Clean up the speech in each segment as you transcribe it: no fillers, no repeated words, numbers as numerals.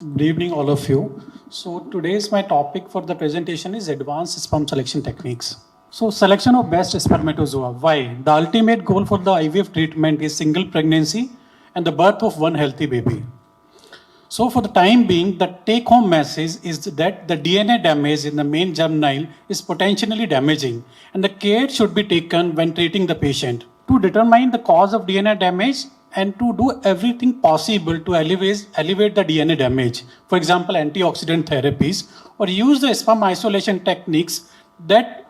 Good evening, all of you. So today's my topic for the presentation is advanced sperm selection techniques. So selection of best spermatozoa. Why? The ultimate goal for the IVF treatment is single pregnancy and the birth of one healthy baby. So for the time being, the take-home message is that the DNA damage in the main germinal is potentially damaging and the care should be taken when treating the patient. To determine the cause of DNA damage and to do everything possible to elevate the DNA damage, for example, antioxidant therapies, or use the sperm isolation techniques that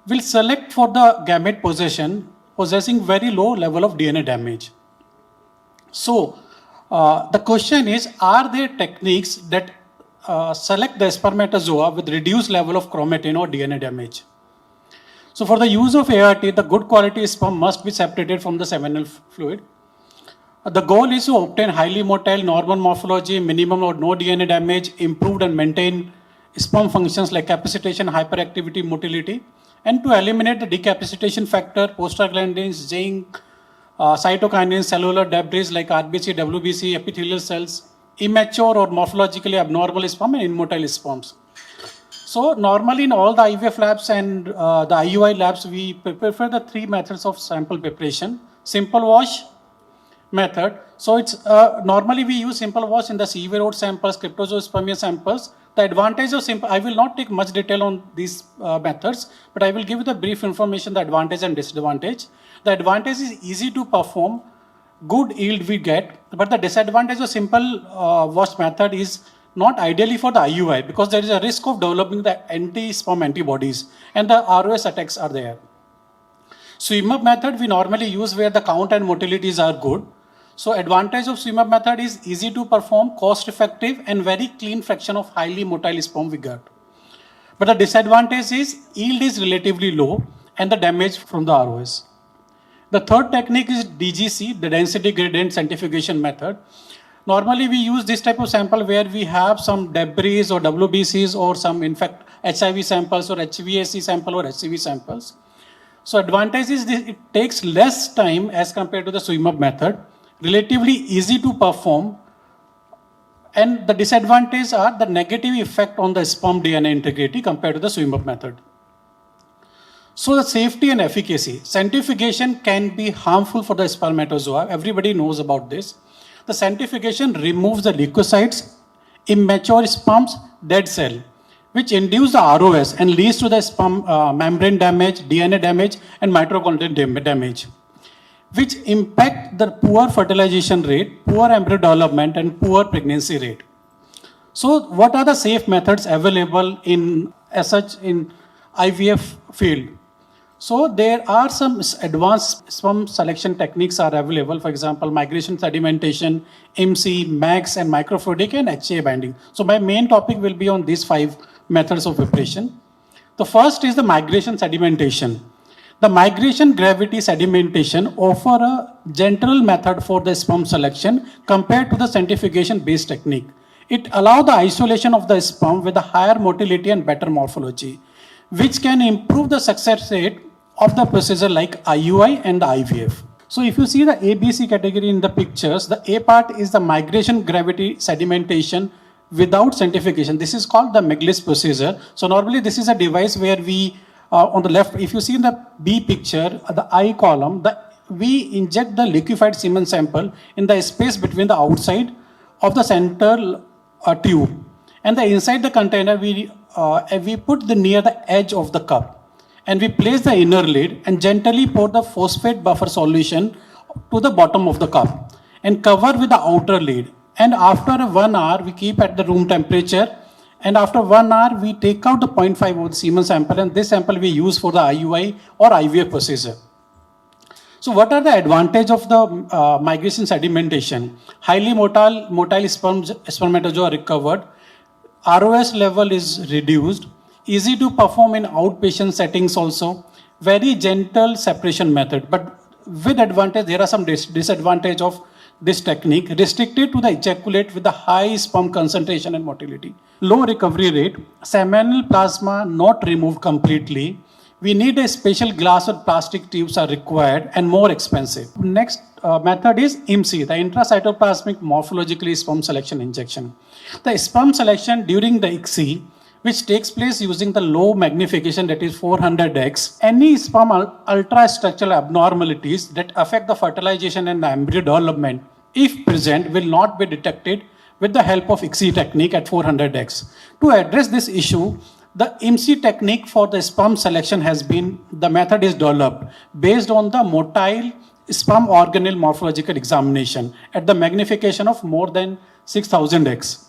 will select for the gamete possessing very low level of DNA damage. So, the question is, are there techniques that select the spermatozoa with reduced level of chromatin or DNA damage? So for the use of ART, the good quality sperm must be separated from the seminal fluid. The goal is to obtain highly motile, normal morphology, minimum or no DNA damage, improved and maintain sperm functions like capacitation, hyperactivity, motility, and to eliminate the decapacitation factor, prostaglandins, zinc, cytokinins, cellular debris like RBC, WBC, epithelial cells, immature or morphologically abnormal sperm and immotile sperms. So normally in all the IVF labs and the IUI labs, we prefer the three methods of sample preparation. Simple wash method. So it's normally we use simple wash in the CV road samples, cryptozoospermia samples. The advantage of simple, I will not take much detail on these methods, but I will give you the brief information, the advantage and disadvantage. The advantage is easy to perform, good yield we get, but the disadvantage of simple wash method is not ideally for the IUI because there is a risk of developing the anti-sperm antibodies and the ROS attacks are there. Swim-up method we normally use where the count and motilities are good. So advantage of swim-up method is easy to perform, cost-effective and very clean fraction of highly motile sperm we get. But the disadvantage is yield is relatively low and the damage from the ROS. The third technique is DGC, the density gradient centrifugation method. Normally, we use this type of sample where we have some debris or WBCs or some, in fact, HIV samples or HVAC sample or HCV samples. So advantage is this, it takes less time as compared to the swim-up method, relatively easy to perform, and the disadvantages are the negative effect on the sperm DNA integrity compared to the swim-up method. So the safety and efficacy. Centrifugation can be harmful for the spermatozoa. Everybody knows about this. The centrifugation removes the leukocytes, immature sperms, dead cell, which induce the ROS and leads to the sperm membrane damage, DNA damage, and mitochondrial damage, which impact the poor fertilization rate, poor embryo development, and poor pregnancy rate. So what are the safe methods available in IVF field? So there are some advanced sperm selection techniques are available. For example, migration sedimentation, MC, MAX, and microfluidic and HA binding. So my main topic will be on these 5 methods of preparation. The first is the migration sedimentation. The migration gravity sedimentation offer a gentle method for the sperm selection compared to the centrifugation-based technique. It allows the isolation of the sperm with a higher motility and better morphology, which can improve the success rate of the procedure like IUI and the IVF. So if you see the ABC category in the pictures, the A part is the migration gravity sedimentation without centrifugation. This is called the Meglis procedure. So normally this is a device where we, on the left, if you see in the B picture, the I column, we inject the liquefied semen sample in the space between the outside of the central tube. And the inside the container, we put the near the edge of the cup. And we place the inner lid and gently pour the phosphate buffer solution to the bottom of the cup and cover with the outer lid. And after 1 hour, we keep at the room temperature. And after 1 hour, we take out the 0.5 of the semen sample, and this sample we use for the IUI or IVF procedure. So what are the advantages of the migration sedimentation? Highly motile spermatozoa recovered, ROS level is reduced, easy to perform in outpatient settings also, very gentle separation method. But with advantage, there are some disadvantage of this technique, restricted to the ejaculate with the high sperm concentration and motility. Low recovery rate, seminal plasma not removed completely, we need a special glass or plastic tubes are required and more expensive. Next method is IMSI, the intracytoplasmic morphologically sperm selection injection. The sperm selection during the ICSI, which takes place using the low magnification, that is 400x, any sperm ultrastructural abnormalities that affect the fertilization and the embryo development, if present, will not be detected with the help of ICSI technique at 400x. To address this issue, the IMSI technique for the sperm selection the method is developed based on the motile sperm organelle morphological examination at the magnification of more than 6000x.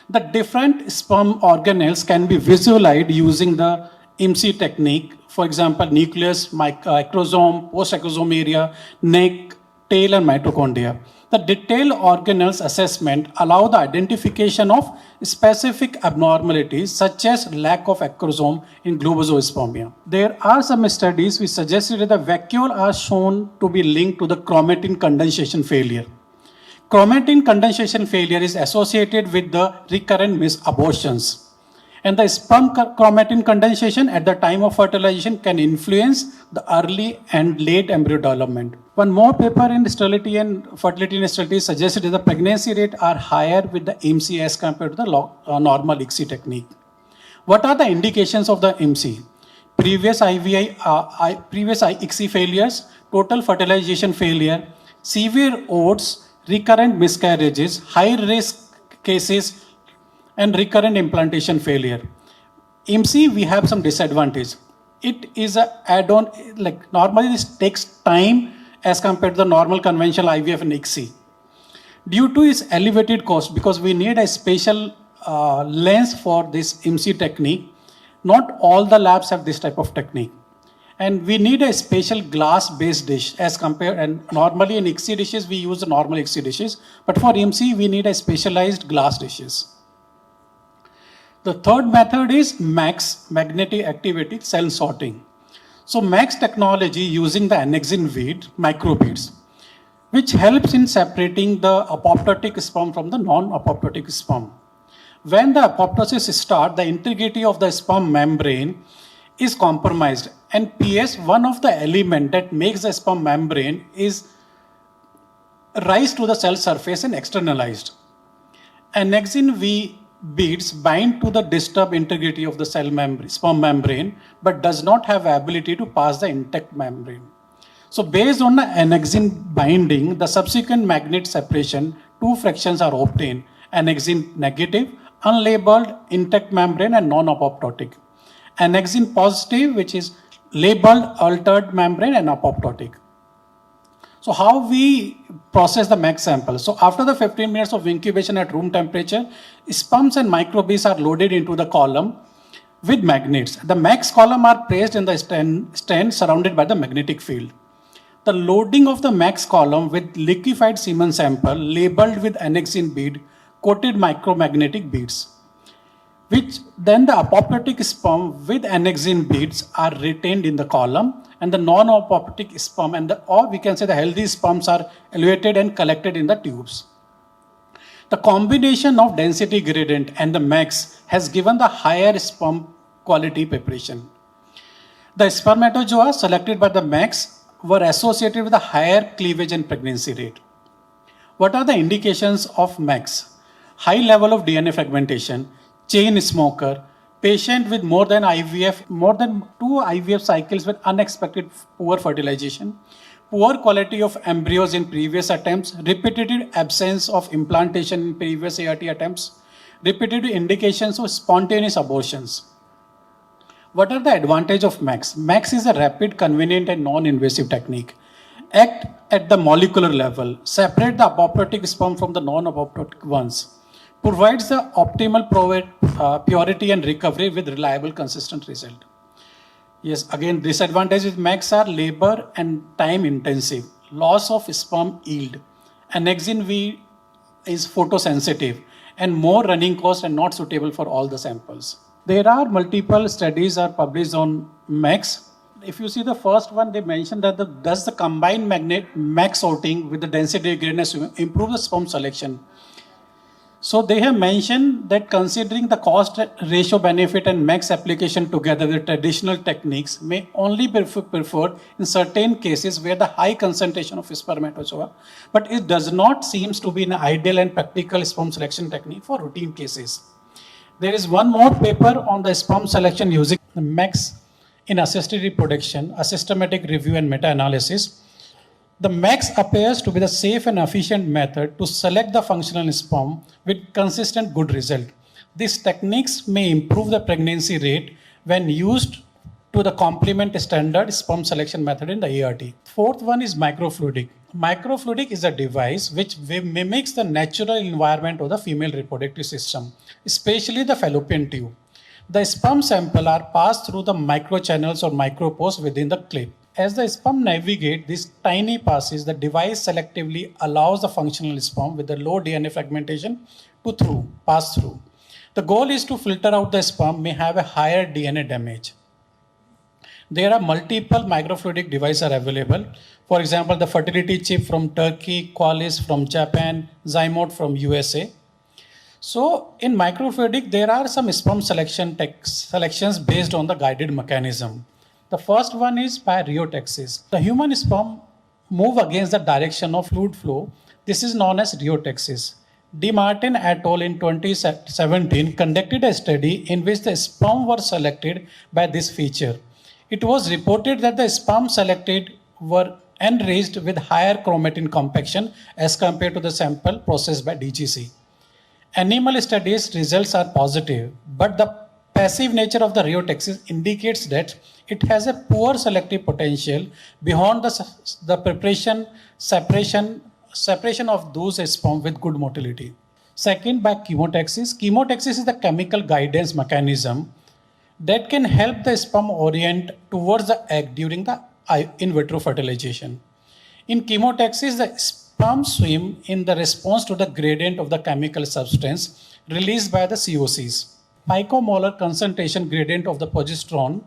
The different sperm organelles can be visualized using the IMSI technique. For example, nucleus, acrosome, post-acrosome area, neck, tail, and mitochondria. The detailed organelles assessment allow the identification of specific abnormalities such as lack of acrosome in globozoospermia. There are some studies which suggested that the vacuole are shown to be linked to the chromatin condensation failure. Chromatin condensation failure is associated with the recurrent misabortions. And the sperm chromatin condensation at the time of fertilization can influence the early and late embryo development. One more paper in sterility and fertility in sterility suggested that the pregnancy rate are higher with the IMSI as compared to the normal ICSI technique. What are the indications of the IMSI? Previous ICSI failures, total fertilization failure, severe OATs, recurrent miscarriages, high risk cases, and recurrent implantation failure. IMSI, we have some disadvantage. It is an add-on, like normally this takes time as compared to the normal conventional IVF and ICSI. Due to its elevated cost, because we need a special lens for this IMSI technique, not all the labs have this type of technique. And we need a special glass-based dish as compared, and normally in ICSI dishes, we use the normal ICSI dishes, but for IMSI, we need a specialized glass dishes. The third method is MAX, magnetic activity cell sorting. So MAX technology using the annexin bead, microbeads, which helps in separating the apoptotic sperm from the non-apoptotic sperm. When the apoptosis starts, the integrity of the sperm membrane is compromised. And PS, one of the elements that makes the sperm membrane is rise to the cell surface and externalized. Annexin V beads bind to the disturbed integrity of the sperm membrane, but does not have ability to pass the intact membrane. So based on the annexin binding, the subsequent magnet separation, two fractions are obtained: annexin negative, unlabeled, intact membrane, and non-apoptotic. Annexin positive, which is labeled, altered membrane, and apoptotic. So how we process the MAX sample? So after the 15 minutes of incubation at room temperature, sperms and microbeads are loaded into the column with magnets. The MAX column are placed in the stand surrounded by the magnetic field. The loading of the MAX column with liquefied semen sample labeled with annexin bead coated micromagnetic beads, which then the apoptotic sperm with annexin beads are retained in the column, and the non-apoptotic sperm or we can say the healthy sperms are elevated and collected in the tubes. The combination of density gradient and the MAX has given the higher sperm quality preparation. The spermatozoa selected by the MAX were associated with a higher cleavage and pregnancy rate. What are the indications of MAX? High level of DNA fragmentation, chain smoker, patient with more than 2 IVF cycles with unexpected poor fertilization, poor quality of embryos in previous attempts, repetitive absence of implantation in previous ART attempts, repetitive indications of spontaneous abortions. What are the advantages of MAX? MAX is a rapid, convenient, and non-invasive technique. Act at the molecular level, separate the apoptotic sperm from the non-apoptotic ones, provides the optimal purity and recovery with reliable, consistent result. Yes, again, disadvantages with MAX are labor and time intensive, loss of sperm yield. Annexin V is photosensitive, and more running cost and not suitable for all the samples. There are multiple studies are published on MAX. If you see the first one, they mentioned that does the combined magnet MAX sorting with the density gradient improve the sperm selection? So they have mentioned that considering the cost ratio benefit and max application together with traditional techniques may only be preferred in certain cases where the high concentration of spermatozoa, but it does not seems to be an ideal and practical sperm selection technique for routine cases. There is one more paper on the sperm selection using the max in assisted reproduction, a systematic review and meta-analysis. The max appears to be the safe and efficient method to select the functional sperm with consistent good result. These techniques may improve the pregnancy rate when used to the complement standard sperm selection method in the ART. Fourth one is microfluidic. Microfluidic is a device which mimics the natural environment of the female reproductive system, especially the fallopian tube. The sperm sample are passed through the microchannels or micropores within the clip. As the sperm navigate these tiny passes, the device selectively allows the functional sperm with the low DNA fragmentation to pass through. The goal is to filter out the sperm may have a higher DNA damage. There are multiple microfluidic devices are available. For example, the fertility chip from Turkey, Qualis from Japan, Zymote from USA. So in microfluidic, there are some sperm selections based on the guided mechanism. The first one is by rheotaxis. The human sperm move against the direction of fluid flow. This is known as rheotaxis. De Martin et al. In 2017 conducted a study in which the sperm were selected by this feature. It was reported that the sperm selected were enriched with higher chromatin compaction as compared to the sample processed by DGC. Animal studies results are positive, but the passive nature of the rheotaxis indicates that it has a poor selective potential beyond the separation of those sperm with good motility. Second, by chemotaxis. Chemotaxis is the chemical guidance mechanism that can help the sperm orient towards the egg during the in vitro fertilization. In chemotaxis, the sperm swim in the response to the gradient of the chemical substance released by the COCs. Picomolar concentration gradient of the progesterone,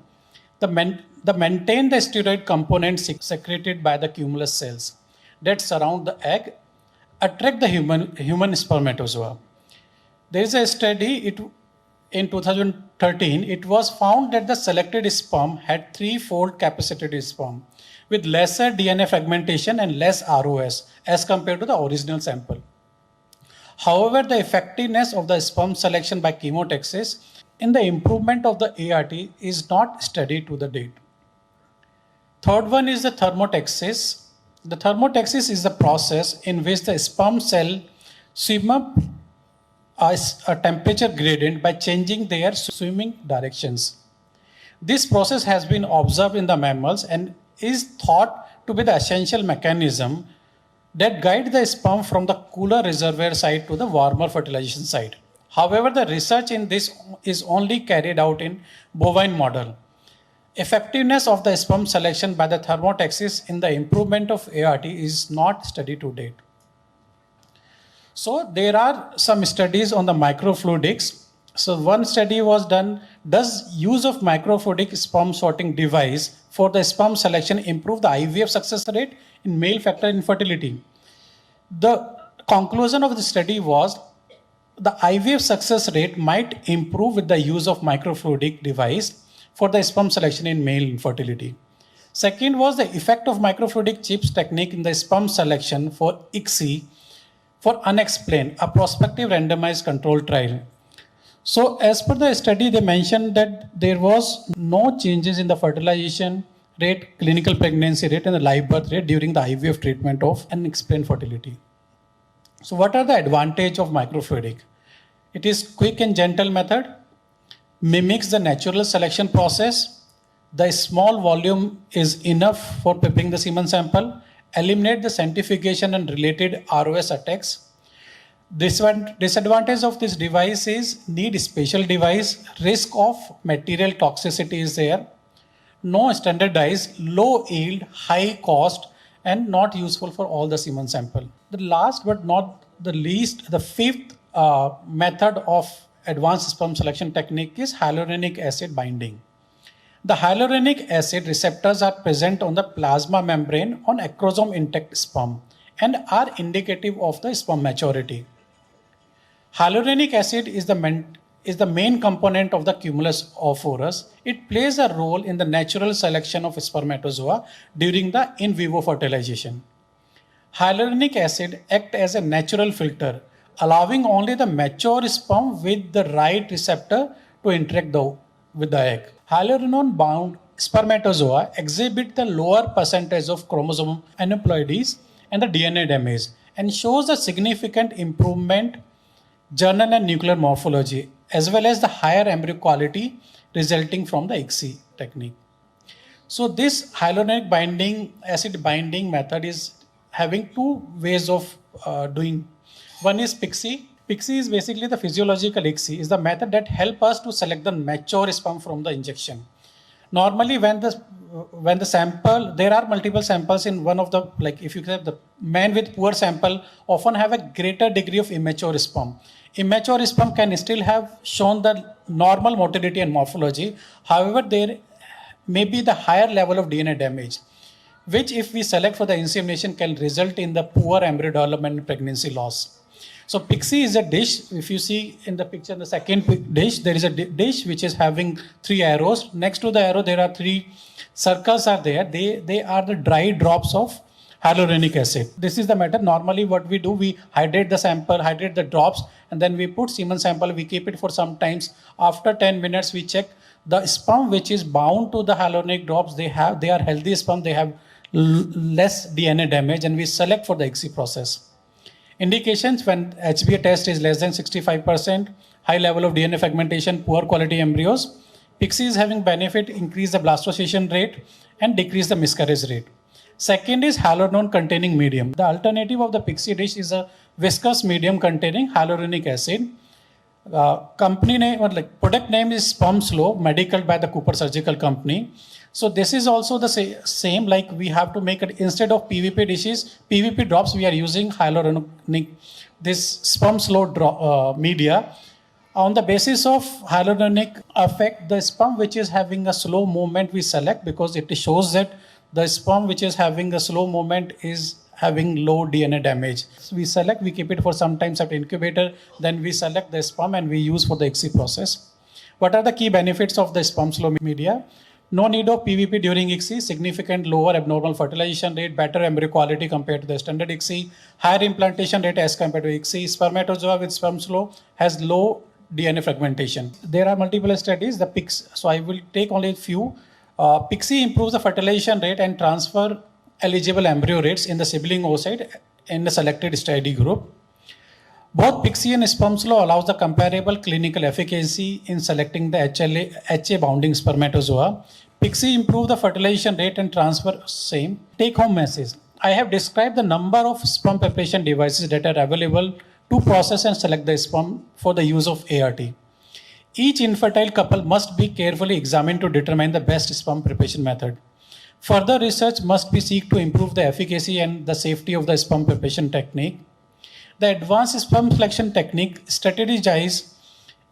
the maintain the steroid component secreted by the cumulus cells that surround the egg attract the human spermatozoa. There is a study in 2013. It was found that the selected sperm had threefold capacity sperm with lesser DNA fragmentation and less ROS as compared to the original sample. However, the effectiveness of the sperm selection by chemotaxis in the improvement of the ART is not studied to the date. Third one is the thermotaxis. The thermotaxis is the process in which the sperm cell swim up a temperature gradient by changing their swimming directions. This process has been observed in the mammals and is thought to be the essential mechanism that guide the sperm from the cooler reservoir site to the warmer fertilization site. However, the research in this is only carried out in bovine model. Effectiveness of the sperm selection by the thermotaxis in the improvement of ART is not studied to date. So there are some studies on the microfluidics. So one study was done, does use of microfluidic sperm sorting device for the sperm selection improve the IVF success rate in male factor infertility? The conclusion of the study was the IVF success rate might improve with the use of microfluidic device for the sperm selection in male infertility. Second was the effect of microfluidic chips technique in the sperm selection for ICSI for unexplained, a prospective randomized control trial. So as per the study, they mentioned that there was no changes in the fertilization rate, clinical pregnancy rate, and the live birth rate during the IVF treatment of unexplained fertility. So what are the advantages of microfluidic? It is quick and gentle method, mimics the natural selection process. The small volume is enough for preparing the semen sample, eliminate the centrifugation and related ROS attacks. Disadvantage of this device is need special device, risk of material toxicity is there, no standardized, low yield, high cost, and not useful for all the semen sample. The last but not the least, the fifth method of advanced sperm selection technique is hyaluronic acid binding. The hyaluronic acid receptors are present on the plasma membrane on acrosome intact sperm and are indicative of the sperm maturity. Hyaluronic acid is the main component of the cumulus ophorus. It plays a role in the natural selection of spermatozoa during the in vivo fertilization. Hyaluronic acid acts as a natural filter, allowing only the mature sperm with the right receptor to interact with the egg. Hyaluronate-bound spermatozoa exhibit the lower percentage of chromosome aneuploidies and the DNA damage, and shows a significant improvement journal and nuclear morphology, as well as the higher embryo quality resulting from the ICSI technique. So this hyaluronic acid binding method is having two ways of doing. One is PIXI. PIXI is basically the physiological ICSI, is the method that helps us to select the mature sperm from the injection. Normally when the sample, there are multiple samples in one of the, like if you have the man with poor sample often have a greater degree of immature sperm. Immature sperm can still have shown the normal motility and morphology. However, there may be the higher level of DNA damage, which if we select for the insemination can result in the poor embryo development and pregnancy loss. So PIXI is a dish. If you see in the picture, in the second dish, there is a dish which is having 3 arrows. Next to the arrow, there are 3 circles are there. They are the dry drops of hyaluronic acid. This is the method. Normally what we do, we hydrate the sample, hydrate the drops, and then we put semen sample, we keep it for some times. After 10 minutes, we check the sperm which is bound to the hyaluronic drops. They are healthy sperm, they have less DNA damage, and we select for the ICSI process. Indications: when HbA test is less than 65%, high level of DNA fragmentation, poor quality embryos. PIXI is having benefit, increase the blastocystin rate and decrease the miscarriage rate. Second is hyaluronate containing medium. The alternative of the PIXI dish is a viscous medium containing hyaluronic acid. Company name or like product name is Sperm Slow, medical by the Cooper Surgical Company. So this is also the same, like we have to make it instead of PVP dishes, PVP drops, we are using hyaluronic, this Sperm Slow media. On the basis of hyaluronic effect, the sperm which is having a slow movement we select, because it shows that the sperm which is having a slow movement is having low DNA damage. So we select, we keep it for some time at incubator, then we select the sperm and we use for the ICSI process. What are the key benefits of the Sperm Slow media? No need of PVP during ICSI, significant lower abnormal fertilization rate, better embryo quality compared to the standard ICSI, higher implantation rate as compared to ICSI. Spermatozoa with Sperm Slow has low DNA fragmentation. There are multiple studies, the PIX, so I will take only a few. PIXI improves the fertilization rate and transfer eligible embryo rates in the sibling oocyte in the selected study group. Both PIXI and Sperm Slow allows the comparable clinical efficacy in selecting the HA bounding spermatozoa. PIXI improve the fertilization rate and transfer same. Take home message: I have described the number of sperm preparation devices that are available to process and select the sperm for the use of ART. Each infertile couple must be carefully examined to determine the best sperm preparation method. Further research must be seek to improve the efficacy and the safety of the sperm preparation technique. The advanced sperm selection technique strategize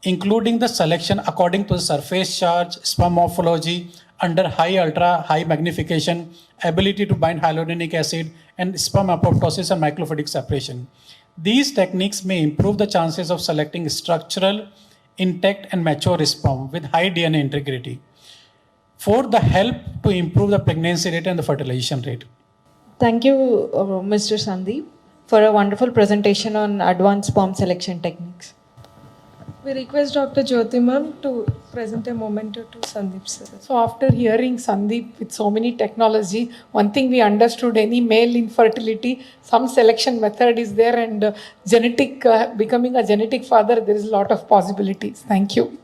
including the selection according to the surface charge, sperm morphology, under ultra high magnification, ability to bind hyaluronic acid, and sperm apoptosis and microfluidic separation. These techniques may improve the chances of selecting structural, intact and mature sperm with high DNA integrity for the help to improve the pregnancy rate and the fertilization rate. Thank you, Mr. Sandeep, for a wonderful presentation on advanced sperm selection techniques. We request Dr. Jyoti ma'am to present a memento to Sandeep sir. So after hearing Sandeep with so many technology, one thing we understood, any male infertility, some selection method is there, and becoming a genetic father, there is a lot of possibilities. Thank you.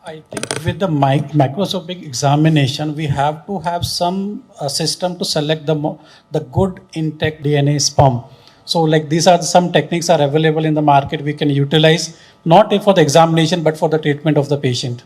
I think with the microscopic examination, we have to have some system to select the good intact DNA sperm. So like these are some techniques are available in the market we can utilize, not for the examination, but for the treatment of the patient.